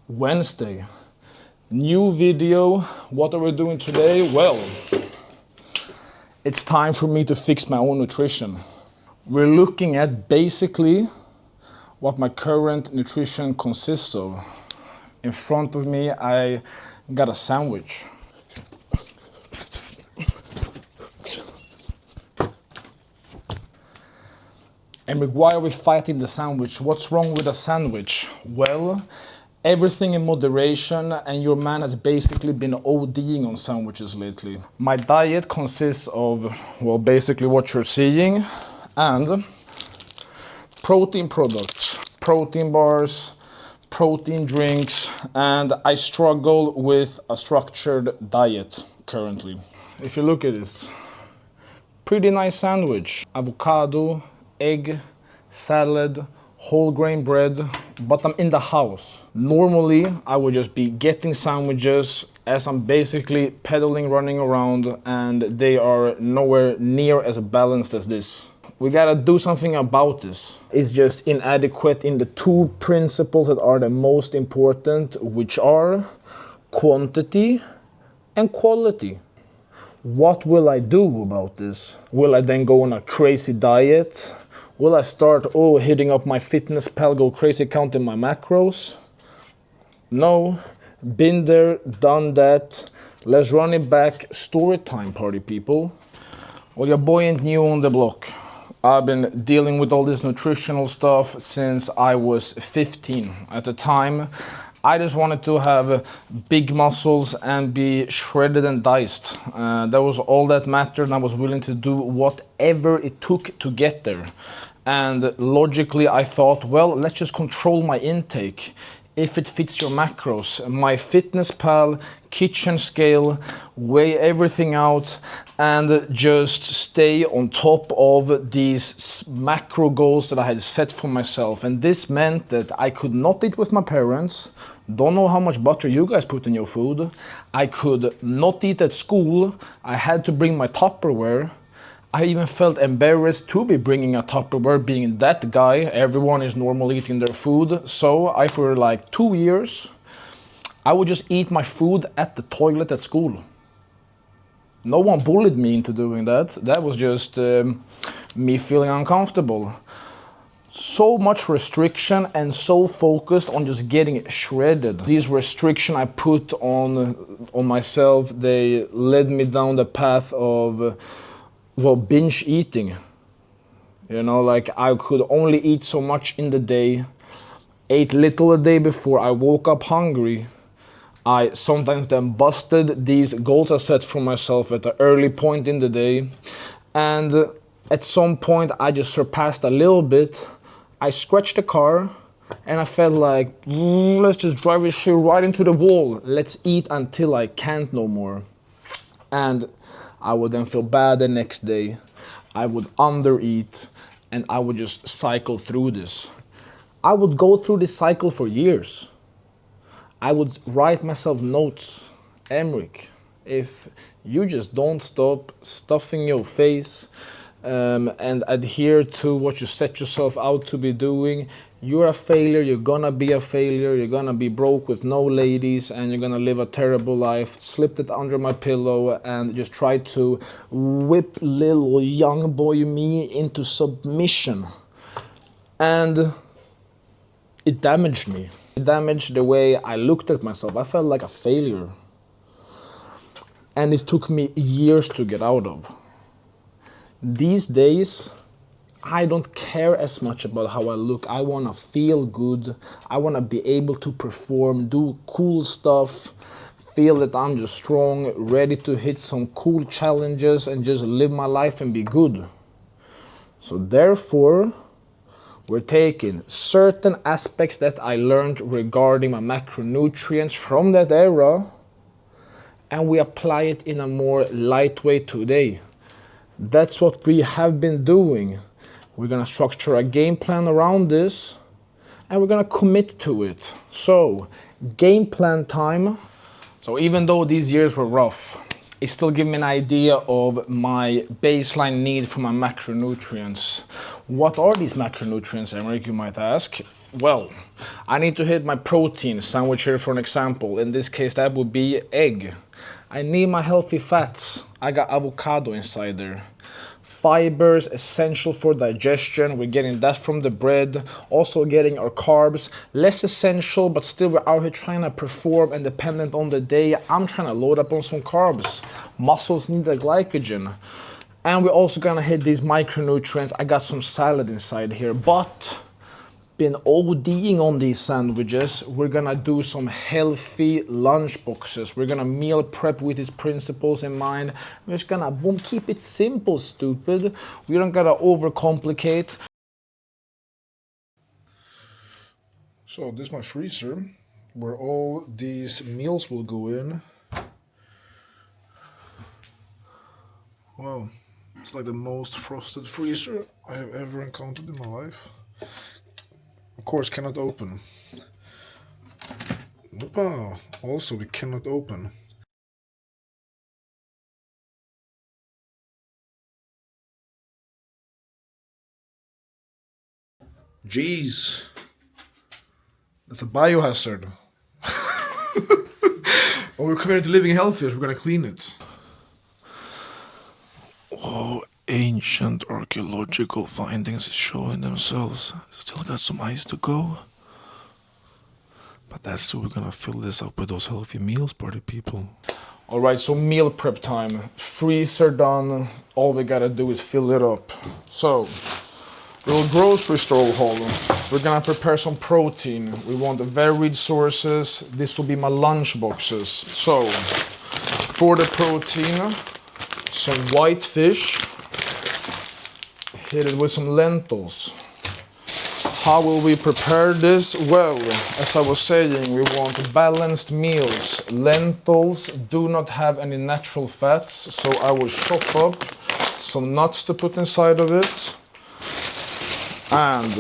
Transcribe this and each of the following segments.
Wednesday. New video. What are we doing today? Well, it's time for me to fix my own nutrition. We're looking at basically what my current nutrition consists of. In front of me, I got a sandwich. And why are we fighting the sandwich? What's wrong with a sandwich? Well, everything in moderation, and your man has basically been ODing on sandwiches lately. My diet consists of, well, basically what you're seeing, and protein products, protein bars, protein drinks, and I struggle with a structured diet currently. If you look at this, pretty nice sandwich. Avocado, egg, salad, whole grain bread, but I'm in the house. Normally, I would just be getting sandwiches as I'm basically pedaling, running around, and they are nowhere near as balanced as this. We gotta do something about this. It's just inadequate in the two principles that are the most important, which are quantity and quality. What will I do about this? Will I then go on a crazy diet? Will I start, hitting up my FitnessPal, go crazy counting my macros? No, been there, done that. Let's run it back. Story time, party people. Well, your boy ain't new on the block. I've been dealing with all this nutritional stuff since I was 15. At the time, I just wanted to have big muscles and be shredded and diced. That was all that mattered, and I was willing to do whatever it took to get there. And logically, I thought, well, let's just control my intake. If it fits your macros, my FitnessPal kitchen scale, weigh everything out, and just stay on top of these macro goals that I had set for myself. And this meant that I could not eat with my parents. Don't know how much butter you guys put in your food. I could not eat at school. I had to bring my Tupperware. I even felt embarrassed to be bringing a Tupperware, being that guy. Everyone is normally eating their food. So for like 2 years, I would just eat my food at the toilet at school. No one bullied me into doing that. That was just me feeling uncomfortable. So much restriction and so focused on just getting shredded. These restrictions I put on myself, they led me down the path of binge eating. You know, like I could only eat so much in the day, ate little a day before I woke up hungry. I sometimes then busted these goals I set for myself at an early point in the day. And at some point I just surpassed a little bit. I scratched the car and I felt like, let's just drive this shit right into the wall. Let's eat until I can't no more. And I would then feel bad the next day. I would undereat, and I would just cycle through this. I would go through this cycle for years. I would write myself notes. Emric, if you just don't stop stuffing your face and adhere to what you set yourself out to be doing, you're a failure, you're gonna be a failure, you're gonna be broke with no ladies, and you're gonna live a terrible life. Slipped it under my pillow and just tried to whip little young boy me into submission. And it damaged me. It damaged the way I looked at myself. I felt like a failure. And it took me years to get out of. These days, I don't care as much about how I look. I want to feel good. I want to be able to perform, do cool stuff, feel that I'm just strong, ready to hit some cool challenges and just live my life and be good. So therefore, we're taking certain aspects that I learned regarding my macronutrients from that era, and we apply it in a more lightweight today. That's what we have been doing. We're gonna structure a game plan around this, and we're gonna commit to it. So, game plan time. So even though these years were rough, it still gave me an idea of my baseline need for my macronutrients. What are these macronutrients, Emmerich, you might ask? Well, I need to hit my protein sandwich here for an example. In this case, that would be egg. I need my healthy fats. I got avocado inside there. Fibers, essential for digestion. We're getting that from the bread. Also getting our carbs. Less essential, but still we're out here trying to perform and dependent on the day. I'm trying to load up on some carbs. Muscles need the glycogen. And we're also gonna hit these micronutrients. I got some salad inside here, but been ODing on these sandwiches. We're gonna do some healthy lunch boxes. We're gonna meal prep with these principles in mind. We're just gonna boom, keep it simple, stupid. We don't gotta overcomplicate. So this is my freezer where all these meals will go in. Wow, it's like the most frosted freezer I have ever encountered in my life. Of course, cannot open. Opa. Also, we cannot open. Jeez. That's a biohazard. Oh, we're committed to living healthier, so we're gonna clean it. Oh, ancient archaeological findings is showing themselves. Still got some ice to go. But that's so we're gonna fill this up with those healthy meals, party people. Alright, so meal prep time. Freezer done. All we gotta do is fill it up. So, little grocery store haul. We're gonna prepare some protein. We want the varied sources. This will be my lunch boxes. So, for the protein, some white fish. Hit it with some lentils. How will we prepare this? Well, as I was saying, we want balanced meals. Lentils do not have any natural fats, so I will chop up some nuts to put inside of it. And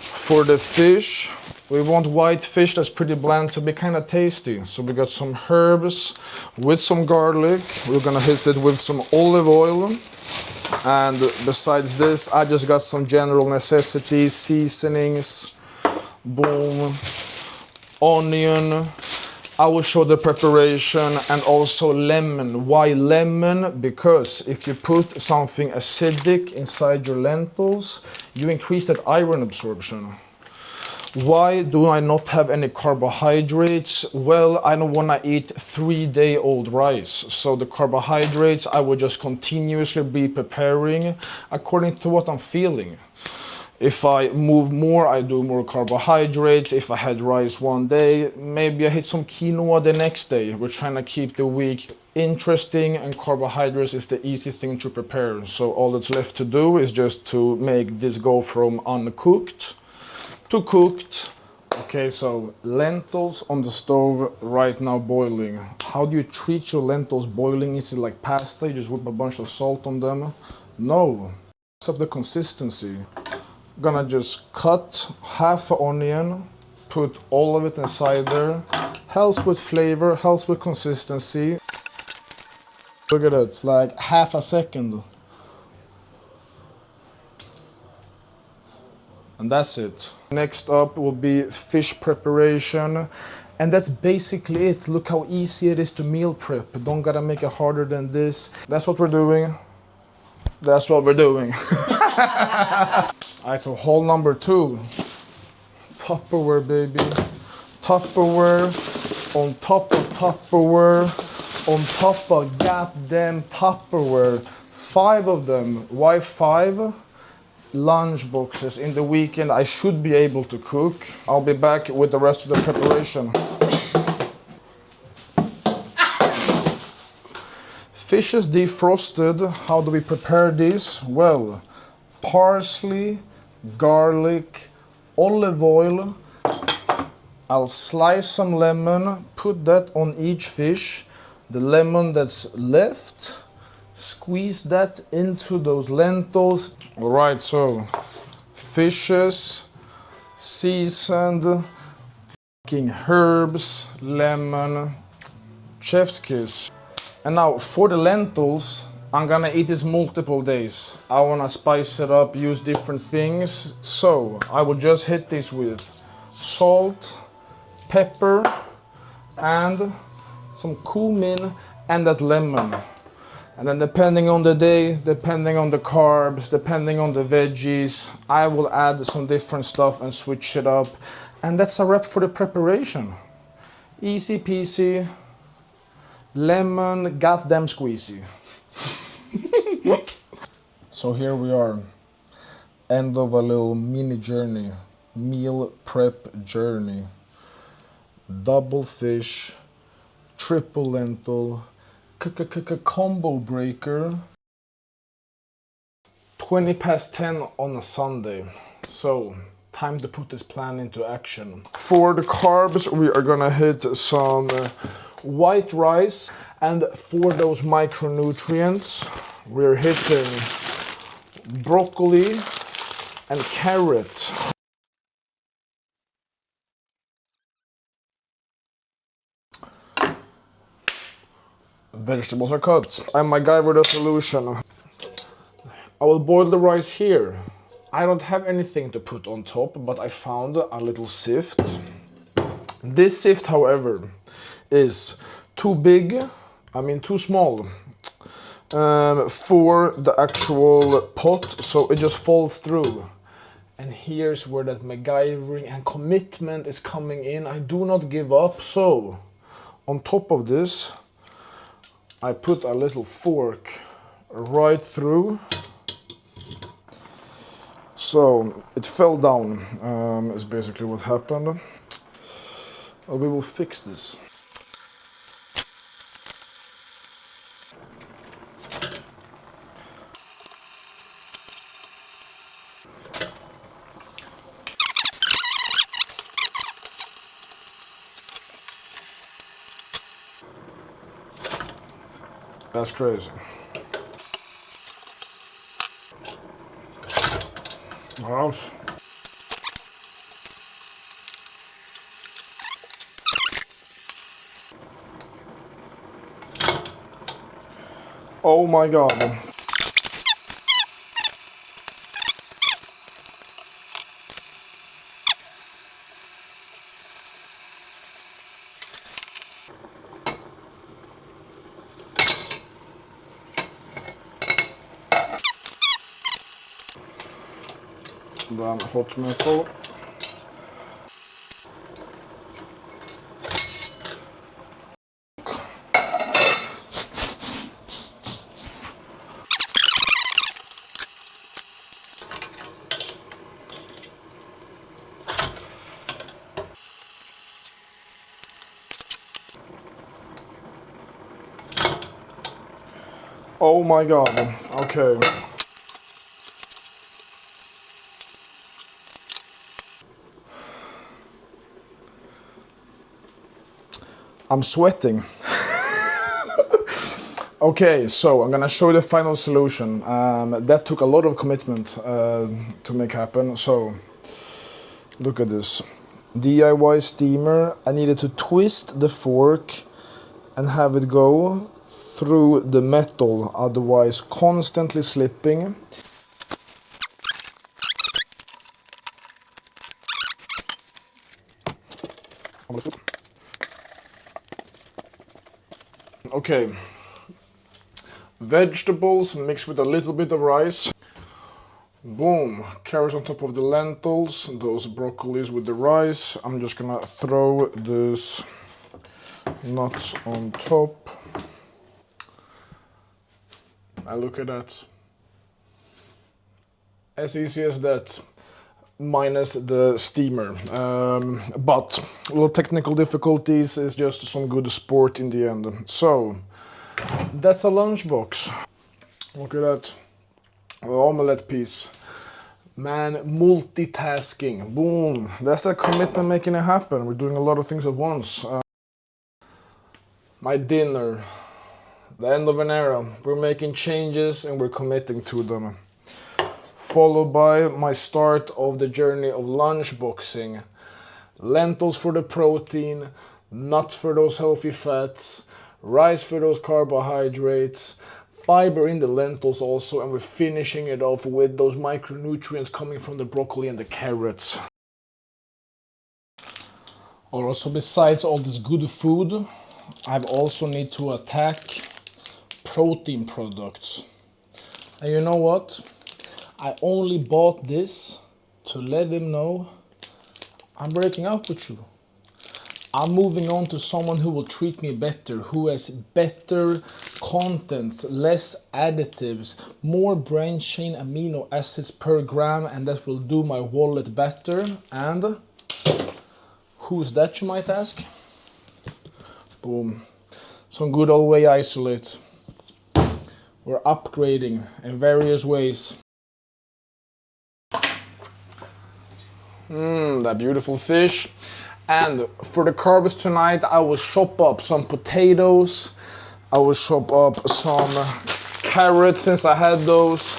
for the fish, we want white fish that's pretty bland to be kind of tasty. So we got some herbs with some garlic. We're gonna hit it with some olive oil. And besides this, I just got some general necessities, seasonings, boom, onion. I will show the preparation and also lemon. Why lemon? Because if you put something acidic inside your lentils, you increase that iron absorption. Why do I not have any carbohydrates? Well, I don't want to eat 3-day-old rice. So the carbohydrates I will just continuously be preparing according to what I'm feeling. If I move more, I do more carbohydrates. If I had rice one day, maybe I hit some quinoa the next day. We're trying to keep the week interesting, and carbohydrates is the easy thing to prepare. So all that's left to do is just to make this go from uncooked to cooked. Okay, so lentils on the stove right now boiling. How do you treat your lentils boiling? Is it like pasta? You just whip a bunch of salt on them? No. Mix up the consistency. Gonna just cut half an onion, put all of it inside there. Helps with flavor, helps with consistency. Look at it, it's like half a second. And that's it. Next up will be fish preparation. And that's basically it. Look how easy it is to meal prep. Don't gotta make it harder than this. That's what we're doing. That's what we're doing. Alright, so haul number 2. Tupperware, baby. Tupperware, on top of Tupperware, on top of goddamn Tupperware. 5 of them. Why 5? Lunch boxes. In the weekend I should be able to cook. I'll be back with the rest of the preparation. Fish is defrosted. How do we prepare this? Well, parsley, garlic, olive oil. I'll slice some lemon, put that on each fish. The lemon that's left, squeeze that into those lentils. All right, so fishes, seasoned, fucking herbs, lemon, chef's kiss. And now for the lentils, I'm gonna eat this multiple days. I wanna spice it up, use different things. So I will just hit this with salt, pepper, and some cumin and that lemon. And then depending on the day, depending on the carbs, depending on the veggies, I will add some different stuff and switch it up. And that's a wrap for the preparation. Easy peasy, lemon, goddamn squeezy. So here we are, end of a little mini journey, meal prep journey. Double fish, triple lentil, combo breaker. 20 past 10 on a Sunday. So, time to put this plan into action. For the carbs, we are gonna hit some white rice. And for those micronutrients, we're hitting broccoli and carrot. Vegetables are cut. I'm my guy with a solution. I will boil the rice here. I don't have anything to put on top, but I found a little sift. This sift, however, is too big, too small, for the actual pot, so it just falls through. And here's where that MacGyvering and commitment is coming in. I do not give up, so on top of this, I put a little fork right through. So it fell down, is basically what happened. We will fix this. That's crazy. Gross. Oh my god. Then hot metal. Oh my god. Okay. I'm sweating. Okay, so I'm gonna show you the final solution. That took a lot of commitment to make happen. So look at this. DIY steamer. I needed to twist the fork and have it go through the metal, otherwise constantly slipping. Okay, vegetables mixed with a little bit of rice. Boom, carrots on top of the lentils, those broccolis with the rice. I'm just gonna throw this nuts on top. And look at that. As easy as that, minus the steamer. But little technical difficulties is just some good sport in the end. So, that's a lunchbox. Look at that. Omelette piece. Man, multitasking. Boom. That's the commitment making it happen. We're doing a lot of things at once. My dinner. The end of an era. We're making changes and we're committing to them. Followed by my start of the journey of lunchboxing. Lentils for the protein, nuts for those healthy fats, rice for those carbohydrates, fiber in the lentils also, and we're finishing it off with those micronutrients coming from the broccoli and the carrots. Also, besides all this good food, I also need to attack protein products. And you know what? I only bought this to let them know I'm breaking up with you. I'm moving on to someone who will treat me better, who has better contents, less additives, more branched chain amino acids per gram, and that will do my wallet better. And who's that, you might ask? Boom. Some good old whey isolate. We're upgrading in various ways. That beautiful fish. And for the carbs tonight, I will chop up some potatoes. I will chop up some carrots since I had those.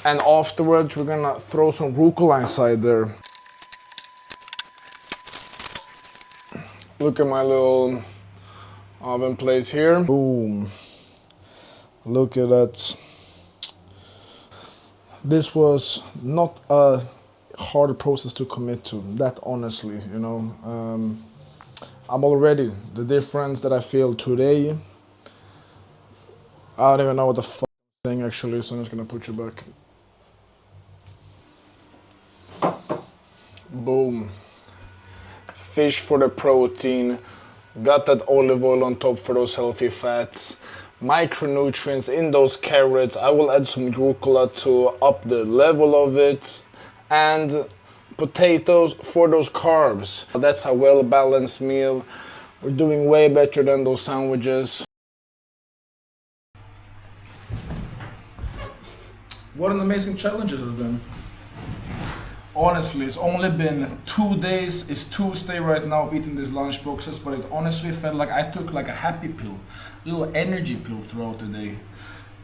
And afterwards, we're gonna throw some rucola inside there. Look at my little oven plate here. Boom. Look at that. This was not a hard process to commit to, that honestly, you know. I'm already, the difference that I feel today, I don't even know what the fuck I'm saying actually, so I'm just gonna put you back. Boom. Fish for the protein, got that olive oil on top for those healthy fats, micronutrients in those carrots. I will add some rucola to up the level of it, and potatoes for those carbs. That's a well-balanced meal. We're doing way better than those sandwiches. What an amazing challenge it has been. Honestly, it's only been 2 days. It's Tuesday right now of eating these lunch boxes, but it honestly felt like I took like a happy pill, a little energy pill throughout the day.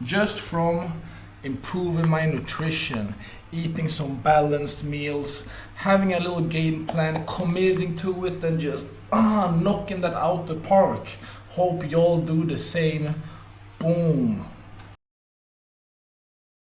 Just from improving my nutrition, eating some balanced meals, having a little game plan, committing to it, and just knocking that out the park. Hope y'all do the same. Boom.